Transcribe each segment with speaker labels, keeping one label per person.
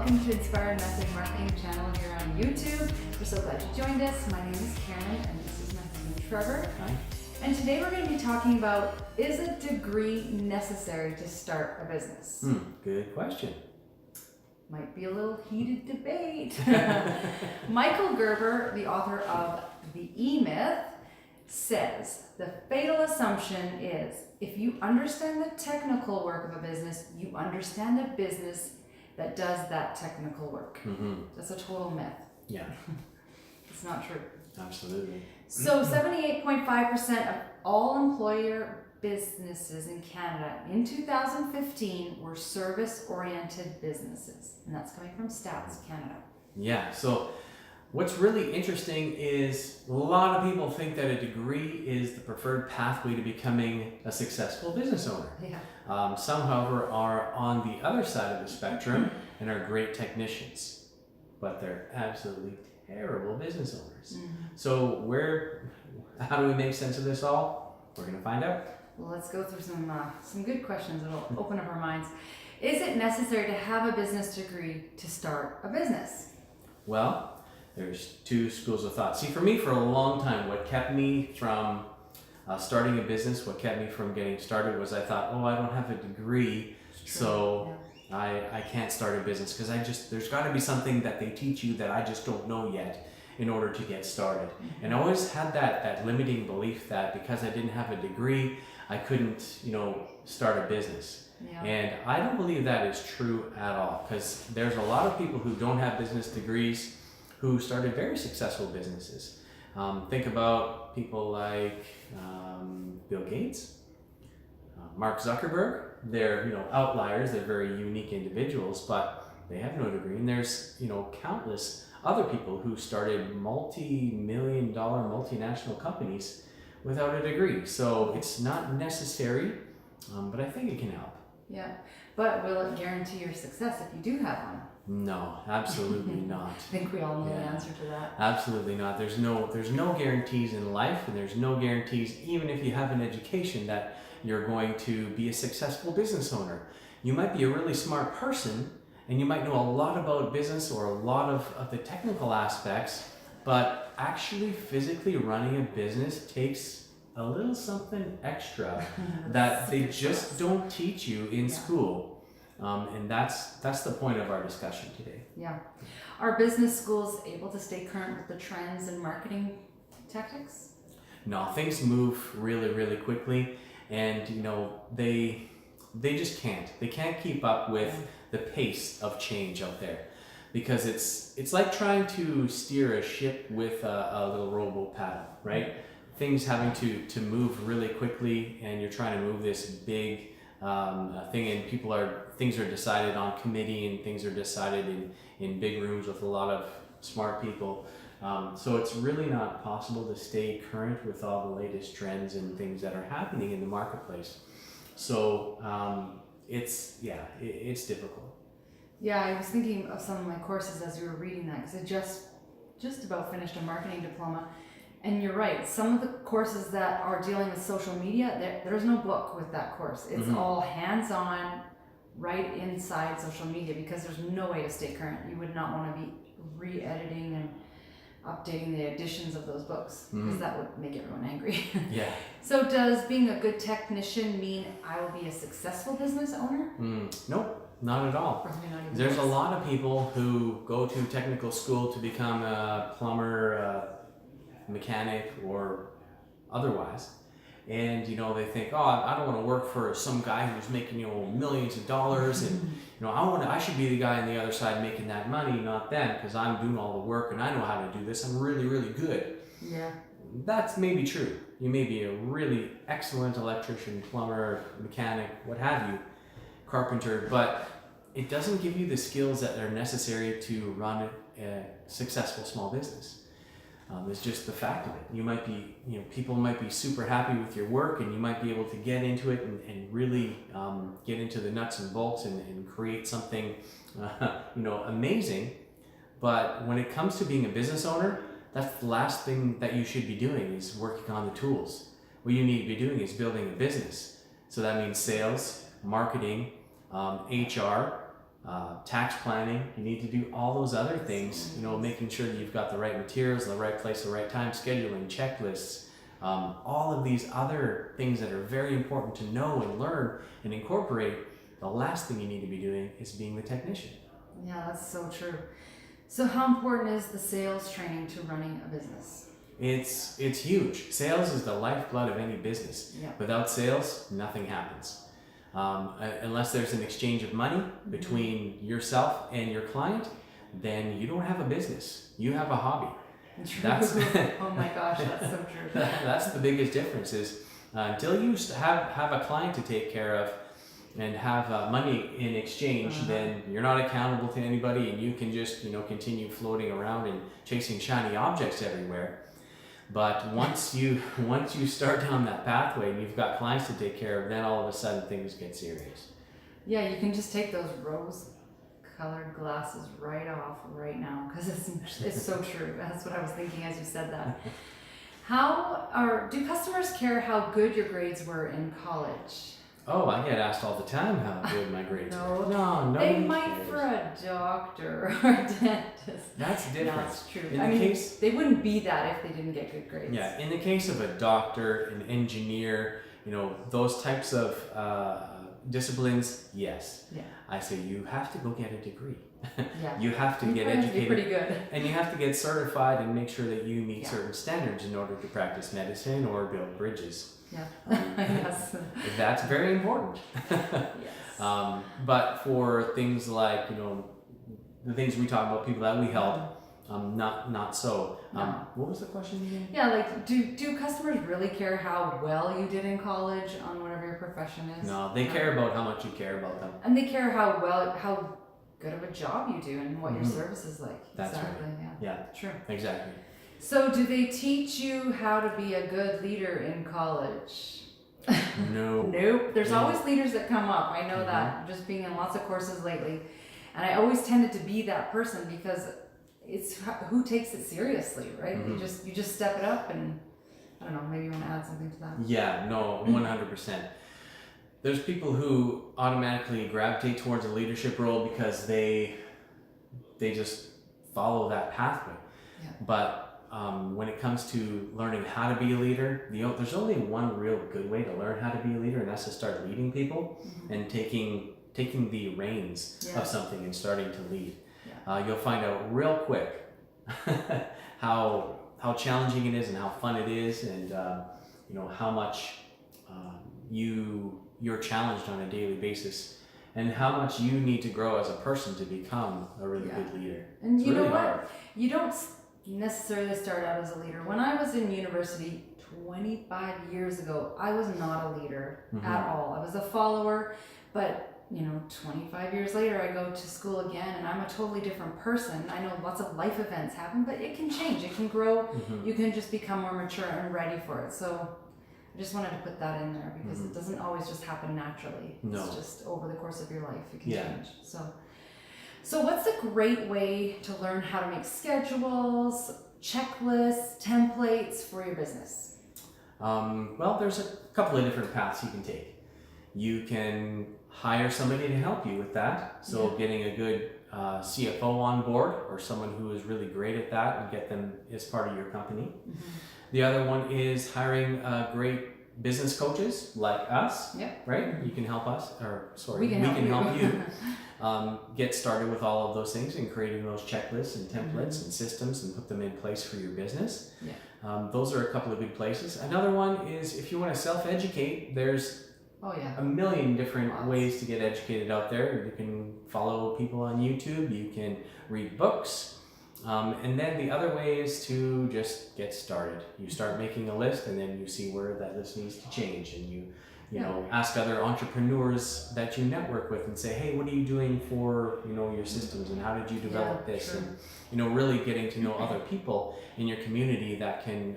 Speaker 1: welcome to Inspired Method Marketing channel here on YouTube. We're so glad you joined us. My name is Karen and this is my husband Trevor.
Speaker 2: Hi.
Speaker 1: And today we're going to be talking about, is a degree necessary to start a business?
Speaker 2: Good question.
Speaker 1: Might be a little heated debate. Michael Gerber, the author of The E-Myth, says the fatal assumption is if you understand the technical work of a business, you understand a business that does that technical work. That's a total myth.
Speaker 2: Yeah.
Speaker 1: It's not true.
Speaker 2: Absolutely.
Speaker 1: So 78.5% of all employer businesses in Canada in 2015 were service-oriented businesses. And that's coming from Stats Canada.
Speaker 2: Yeah. So what's really interesting is a lot of people think that a degree is the preferred pathway to becoming a successful business owner.
Speaker 1: Yeah.
Speaker 2: Some, however, are on the other side of the spectrum and are great technicians, but they're absolutely terrible business owners. So how do we make sense of this all? We're going to find out.
Speaker 1: Well, let's go through some good questions that'll open up our minds. Is it necessary to have a business degree to start a business?
Speaker 2: Well, there's two schools of thought. See, for me, for a long time, what kept me from starting a business, what kept me from getting started was I thought, I don't have a degree, so I can't start a business because there's got to be something that they teach you that I just don't know yet in order to get started. And I always had that limiting belief that because I didn't have a degree, I couldn't, start a business.
Speaker 1: Yeah.
Speaker 2: And I don't believe that is true at all, because there's a lot of people who don't have business degrees who started very successful businesses. Think about people like Bill Gates, Mark Zuckerberg. They're outliers. They're very unique individuals, but they have no degree. And there's countless other people who started multi-million-dollar multinational companies without a degree. So it's not necessary, but I think it can help.
Speaker 1: Yeah, but will it guarantee your success if you do have one?
Speaker 2: No, absolutely not.
Speaker 1: I think we all know the answer to that.
Speaker 2: Absolutely not. There's no guarantees in life, and there's no guarantees even if you have an education that you're going to be a successful business owner. You might be a really smart person, and you might know a lot about business or a lot of the technical aspects, but actually physically running a business takes a little something extra that they just don't teach you in school. And that's the point of our discussion today.
Speaker 1: Yeah. Are business schools able to stay current with the trends and marketing tactics?
Speaker 2: No, things move really, really quickly, and they just can't. They can't keep up with the pace of change out there, because it's like trying to steer a ship with a little rowboat paddle, right? Things having to move really quickly, and you're trying to move this big thing, and things are decided on committee, and things are decided in big rooms with a lot of smart people. So it's really not possible to stay current with all the latest trends and things that are happening in the marketplace. So it's difficult.
Speaker 1: Yeah, I was thinking of some of my courses as we were reading that, because I just about finished a marketing diploma. And you're right, some of the courses that are dealing with social media, there's no book with that course. It's all hands-on, right inside social media, because there's no way to stay current. You would not want to be re-editing and updating the editions of those books, because that would make everyone angry.
Speaker 2: Yeah.
Speaker 1: So does being a good technician mean I will be a successful business owner?
Speaker 2: Nope, not at all.
Speaker 1: Probably not even
Speaker 2: There's a
Speaker 1: close.
Speaker 2: lot of people who go to technical school to become a plumber, mechanic, or otherwise, and they think, I don't want to work for some guy who's making millions of dollars, and I should be the guy on the other side making that money, not them, because I'm doing all the work and I know how to do this. I'm really, really good.
Speaker 1: Yeah.
Speaker 2: That's maybe true. You may be a really excellent electrician, plumber, mechanic, what have you, carpenter, but it doesn't give you the skills that are necessary to run a successful small business. It's just the fact of it. You might be, people might be super happy with your work, and you might be able to get into it and really get into the nuts and bolts and create something, amazing. But when it comes to being a business owner, that's the last thing that you should be doing is working on the tools. What you need to be doing is building a business. So that means sales, marketing, HR, tax planning. You need to do all those other things, making sure that you've got the right materials, the right place, the right time, scheduling, checklists, all of these other things that are very important to know and learn and incorporate. The last thing you need to be doing is being the technician.
Speaker 1: Yeah, that's so true. So how important is the sales training to running a business?
Speaker 2: It's huge. Sales is the lifeblood of any business.
Speaker 1: Yeah.
Speaker 2: Without sales, nothing happens. Unless there's an exchange of money between yourself and your client, then you don't have a business. You have a hobby.
Speaker 1: True.
Speaker 2: That's
Speaker 1: oh my gosh, that's so true.
Speaker 2: That's the biggest difference is until you have a client to take care of and have money in exchange, then you're not accountable to anybody, and you can just continue floating around and chasing shiny objects everywhere. But once you start down that pathway and you've got clients to take care of, then all of a sudden things get serious.
Speaker 1: Yeah, you can just take those rose-colored glasses right off right now, because it's so true. That's what I was thinking as you said that. Do customers care how good your grades were in college?
Speaker 2: Oh, I get asked all the time how good my grades were. No,
Speaker 1: they might for a doctor or a dentist.
Speaker 2: That's different.
Speaker 1: That's true. They wouldn't be that if they didn't get good grades.
Speaker 2: Yeah, in the case of a doctor, an engineer, those types of disciplines, yes.
Speaker 1: Yeah.
Speaker 2: I say you have to go get a degree.
Speaker 1: Yeah.
Speaker 2: You have to get educated.
Speaker 1: Pretty good.
Speaker 2: And you have to get certified and make sure that you meet certain standards in order to practice medicine or build bridges.
Speaker 1: Yeah. Yes.
Speaker 2: That's very important.
Speaker 1: Yes.
Speaker 2: But for things like, the things we talk about, people that we help, not so.
Speaker 1: No.
Speaker 2: What was the question again?
Speaker 1: Yeah, like do customers really care how well you did in college on whatever your profession is?
Speaker 2: No, they care about how much you care about them.
Speaker 1: And they care how good of a job you do and what your service is like.
Speaker 2: That's
Speaker 1: exactly.
Speaker 2: right.
Speaker 1: Yeah.
Speaker 2: True. Exactly.
Speaker 1: So do they teach you how to be a good leader in college?
Speaker 2: No.
Speaker 1: Nope. There's always leaders that come up. I know that, just being in lots of courses lately. And I always tended to be that person because it's who takes it seriously, right? You just step it up, and I don't know, maybe you want to add something to that.
Speaker 2: Yeah, no, 100%. There's people who automatically gravitate towards a leadership role because they just follow that pathway.
Speaker 1: Yeah.
Speaker 2: But when it comes to learning how to be a leader, there's only one real good way to learn how to be a leader, and that's to start leading people and taking the reins of something and starting to lead. Yeah. You'll find out real quick how challenging it is and how fun it is, and how much you're challenged on a daily basis, and how much you need to grow as a person to become a really good leader.
Speaker 1: And
Speaker 2: it's
Speaker 1: you
Speaker 2: really
Speaker 1: know what?
Speaker 2: hard.
Speaker 1: You don't necessarily start out as a leader. When I was in university 25 years ago, I was not a leader at all. I was a follower, but 25 years later, I go to school again and I'm a totally different person. I know lots of life events happen, but it can change, it can grow. You can just become more mature and ready for it. So I just wanted to put that in there because it doesn't always just happen naturally.
Speaker 2: No.
Speaker 1: It's just over the course of your life, it can change. So what's a great way to learn how to make schedules, checklists, templates for your business?
Speaker 2: Well, there's a couple of different paths you can take. You can hire somebody to help you with that. So getting a good CFO on board, or someone who is really great at that, and get them as part of your company. The other one is hiring great business coaches like us, right? You can help us, we can help you. Get started with all of those things and creating those checklists and templates and systems and put them in place for your business. Those are a couple of good places. Another one is if you want to self-educate, there's a million different ways to get educated out there. You can follow people on YouTube, you can read books, and then the other way is to just get started. You start making a list, and then you see where that list needs to change, and you ask other entrepreneurs that you network with and say, hey, what are you doing for your systems, and how did you develop this?
Speaker 1: Sure.
Speaker 2: And really getting to know other people in your community that can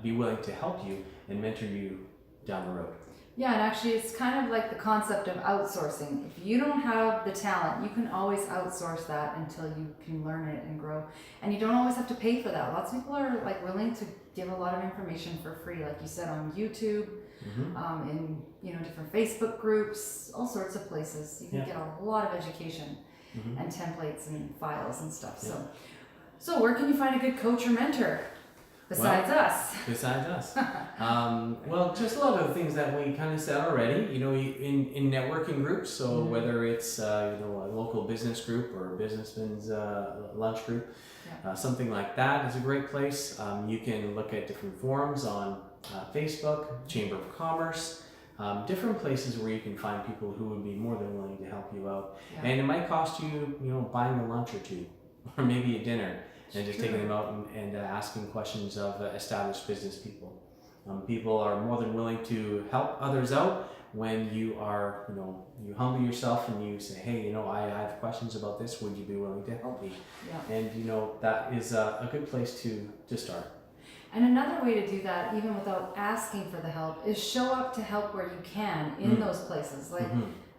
Speaker 2: be willing to help you and mentor you down the road.
Speaker 1: Yeah, and actually it's kind of like the concept of outsourcing. If you don't have the talent, you can always outsource that until you can learn it and grow. And you don't always have to pay for that. Lots of people are willing to give a lot of information for free, like you said, on YouTube, in different Facebook groups, all sorts of places. You can get a lot of education. and templates and files and stuff. So where can you find a good coach or mentor besides us?
Speaker 2: Besides us. Well, just a lot of the things that we kind of said already, you know, in networking groups. So whether it's, you know, a local business group or a businessman's lunch group, something like that is a great place. You can look at different forums on Facebook, Chamber of Commerce, different places where you can find people who would be more than willing to help you out. And it might cost you, you know, buying a lunch or two, or maybe a dinner, and just taking them out and asking questions of established business people. People are more than willing to help others out when you are, you know, you humble yourself and you say, hey, you know, I have questions about this. Would you be willing to help me? And, you know, that is a good place to start.
Speaker 1: And another way to do that, even without asking for the help, is show up to help where you can in those places. Like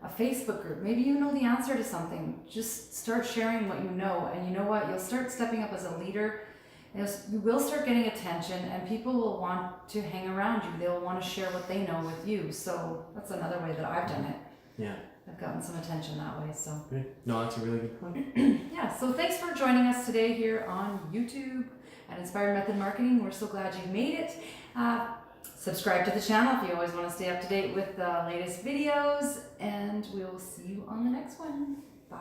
Speaker 1: a Facebook group, maybe you know the answer to something. Just start sharing what you know, and you know what? You'll start stepping up as a leader. You will start getting attention, and people will want to hang around you. They'll want to share what they know with you. So that's another way that I've done it.
Speaker 2: Yeah.
Speaker 1: I've gotten some attention that way. So
Speaker 2: good. No, that's a really good point.
Speaker 1: Yeah. So thanks for joining us today here on YouTube at Inspired Method Marketing. We're so glad you made it. Subscribe to the channel if you always want to stay up to date with the latest videos, and we will see you on the next one. Bye.